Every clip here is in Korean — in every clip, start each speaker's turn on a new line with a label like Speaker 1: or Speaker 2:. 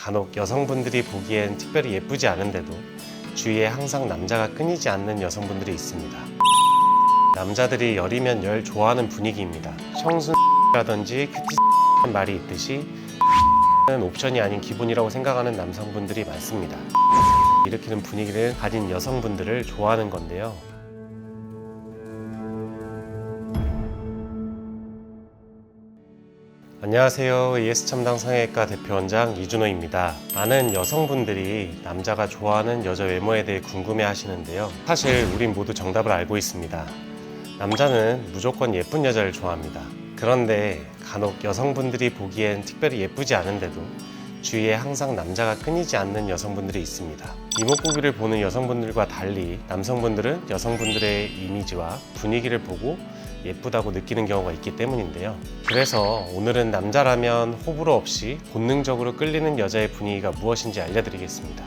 Speaker 1: 간혹 여성분들이 보기엔 특별히 예쁘지 않은데도 주위에 항상 남자가 끊이지 않는 여성분들이 있습니다. 남자들이 열이면 열 좋아하는 분위기입니다. 청순라든지 큐티 말이 있듯이 는 옵션이 아닌 기본이라고 생각하는 남성분들이 많습니다. 일으키는 분위기를 가진 여성분들을 좋아하는 건데요. 안녕하세요. ES첨당 성형외과 대표원장 이준호입니다. 많은 여성분들이 남자가 좋아하는 여자 외모에 대해 궁금해 하시는데요. 사실 우린 모두 정답을 알고 있습니다. 남자는 무조건 예쁜 여자를 좋아합니다. 그런데 간혹 여성분들이 보기엔 특별히 예쁘지 않은데도 주위에 항상 남자가 끊이지 않는 여성분들이 있습니다. 이목구비를 보는 여성분들과 달리 남성분들은 여성분들의 이미지와 분위기를 보고 예쁘다고 느끼는 경우가 있기 때문인데요. 그래서 오늘은 남자라면 호불호 없이 본능적으로 끌리는 여자의 분위기가 무엇인지 알려드리겠습니다.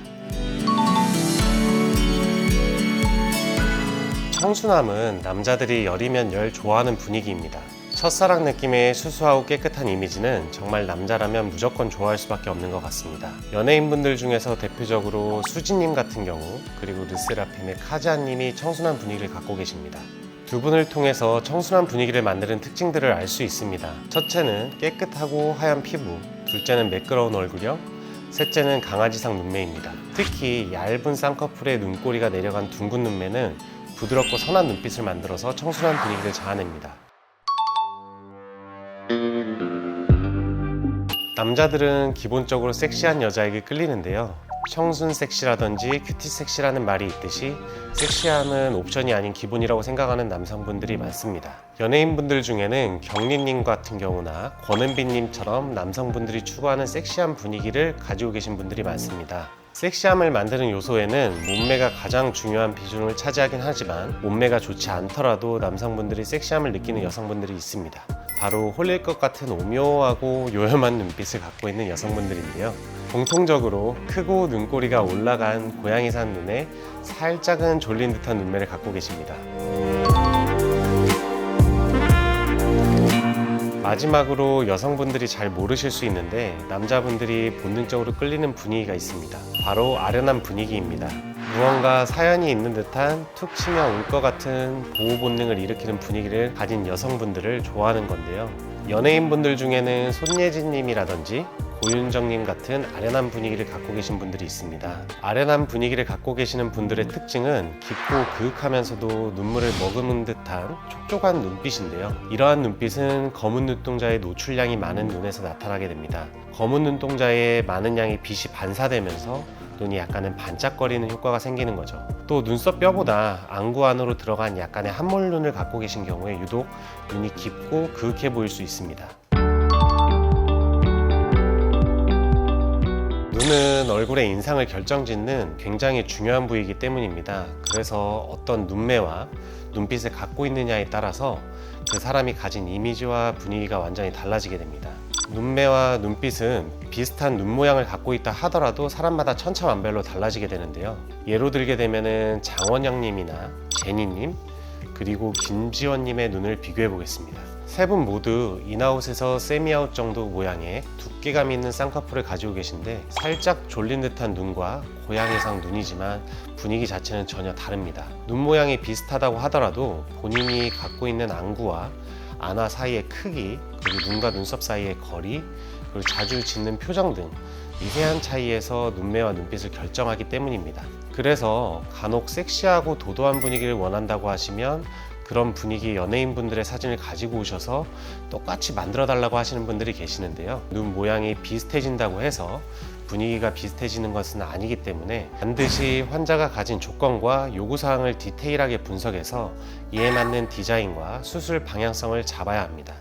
Speaker 1: 청순함은 남자들이 열이면 열 좋아하는 분위기입니다. 첫사랑 느낌의 수수하고 깨끗한 이미지는 정말 남자라면 무조건 좋아할 수밖에 없는 것 같습니다. 연예인분들 중에서 대표적으로 수지님 같은 경우, 그리고 르세라핌의 카즈아님이 청순한 분위기를 갖고 계십니다. 두 분을 통해서 청순한 분위기를 만드는 특징들을 알 수 있습니다. 첫째는 깨끗하고 하얀 피부, 둘째는 매끄러운 얼굴형, 셋째는 강아지상 눈매입니다. 특히 얇은 쌍꺼풀에 눈꼬리가 내려간 둥근 눈매는 부드럽고 선한 눈빛을 만들어서 청순한 분위기를 자아냅니다. 남자들은 기본적으로 섹시한 여자에게 끌리는데요. 청순 섹시라든지 큐티 섹시라는 말이 있듯이 섹시함은 옵션이 아닌 기본이라고 생각하는 남성분들이 많습니다. 연예인분들 중에는 경리님 같은 경우나 권은비님처럼 남성분들이 추구하는 섹시한 분위기를 가지고 계신 분들이 많습니다. 섹시함을 만드는 요소에는 몸매가 가장 중요한 비중을 차지하긴 하지만 몸매가 좋지 않더라도 남성분들이 섹시함을 느끼는 여성분들이 있습니다. 바로 홀릴 것 같은 오묘하고 요염한 눈빛을 갖고 있는 여성분들인데요. 공통적으로 크고 눈꼬리가 올라간 고양이산 눈에 살짝은 졸린 듯한 눈매를 갖고 계십니다. 마지막으로 여성분들이 잘 모르실 수 있는데 남자분들이 본능적으로 끌리는 분위기가 있습니다. 바로 아련한 분위기입니다. 무언가 사연이 있는 듯한 툭 치면 울 것 같은 보호 본능을 일으키는 분위기를 가진 여성분들을 좋아하는 건데요. 연예인분들 중에는 손예진님이라든지 고윤정님 같은 아련한 분위기를 갖고 계신 분들이 있습니다. 아련한 분위기를 갖고 계시는 분들의 특징은 깊고 그윽하면서도 눈물을 머금은 듯한 촉촉한 눈빛인데요. 이러한 눈빛은 검은 눈동자의 노출량이 많은 눈에서 나타나게 됩니다. 검은 눈동자에 많은 양의 빛이 반사되면서 눈이 약간은 반짝거리는 효과가 생기는 거죠. 또 눈썹 뼈보다 안구 안으로 들어간 약간의 함몰눈을 갖고 계신 경우에 유독 눈이 깊고 그윽해 보일 수 있습니다. 눈은 얼굴의 인상을 결정짓는 굉장히 중요한 부위이기 때문입니다. 그래서 어떤 눈매와 눈빛을 갖고 있느냐에 따라서 그 사람이 가진 이미지와 분위기가 완전히 달라지게 됩니다. 눈매와 눈빛은 비슷한 눈 모양을 갖고 있다 하더라도 사람마다 천차만별로 달라지게 되는데요. 예로 들게 되면은 장원영님이나 제니님, 그리고 김지원님의 눈을 비교해 보겠습니다. 세 분 모두 인아웃에서 세미아웃 정도 모양의 두께감 있는 쌍꺼풀을 가지고 계신데 살짝 졸린 듯한 눈과 고양이상 눈이지만 분위기 자체는 전혀 다릅니다. 눈 모양이 비슷하다고 하더라도 본인이 갖고 있는 안구와 안화 사이의 크기, 그리고 눈과 눈썹 사이의 거리, 그리고 자주 짓는 표정 등 미세한 차이에서 눈매와 눈빛을 결정하기 때문입니다. 그래서 간혹 섹시하고 도도한 분위기를 원한다고 하시면 그런 분위기 연예인분들의 사진을 가지고 오셔서 똑같이 만들어 달라고 하시는 분들이 계시는데요. 눈 모양이 비슷해진다고 해서 분위기가 비슷해지는 것은 아니기 때문에 반드시 환자가 가진 조건과 요구사항을 디테일하게 분석해서 이에 맞는 디자인과 수술 방향성을 잡아야 합니다.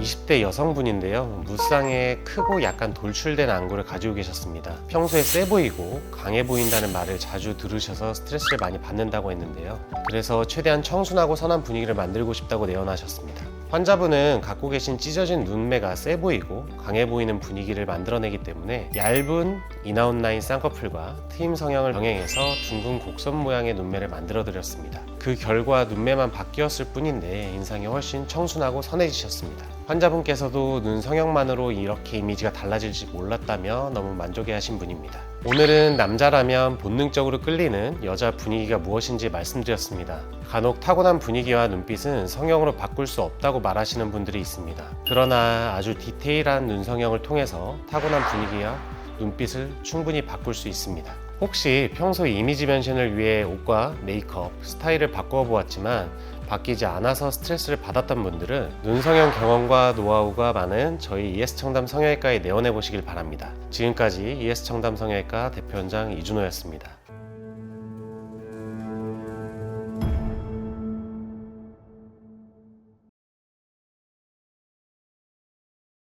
Speaker 1: 20대 여성분인데요. 무쌍에 크고 약간 돌출된 안구를 가지고 계셨습니다. 평소에 세 보이고 강해 보인다는 말을 자주 들으셔서 스트레스를 많이 받는다고 했는데요. 그래서 최대한 청순하고 선한 분위기를 만들고 싶다고 내원하셨습니다. 환자분은 갖고 계신 찢어진 눈매가 세 보이고 강해 보이는 분위기를 만들어내기 때문에 얇은 인아웃 라인 쌍꺼풀과 트임 성형을 병행해서 둥근 곡선 모양의 눈매를 만들어 드렸습니다. 그 결과 눈매만 바뀌었을 뿐인데 인상이 훨씬 청순하고 선해지셨습니다. 환자분께서도 눈 성형만으로 이렇게 이미지가 달라질지 몰랐다며 너무 만족해하신 분입니다. 오늘은 남자라면 본능적으로 끌리는 여자 분위기가 무엇인지 말씀드렸습니다. 간혹 타고난 분위기와 눈빛은 성형으로 바꿀 수 없다고 말하시는 분들이 있습니다. 그러나 아주 디테일한 눈 성형을 통해서 타고난 분위기와 눈빛을 충분히 바꿀 수 있습니다. 혹시 평소 이미지 변신을 위해 옷과 메이크업, 스타일을 바꿔 보았지만 바뀌지 않아서 스트레스를 받았던 분들은 눈성형 경험과 노하우가 많은 저희 ES청담 성형외과에 내원해 보시길 바랍니다. 지금까지 ES청담 성형외과 대표원장 이준호였습니다.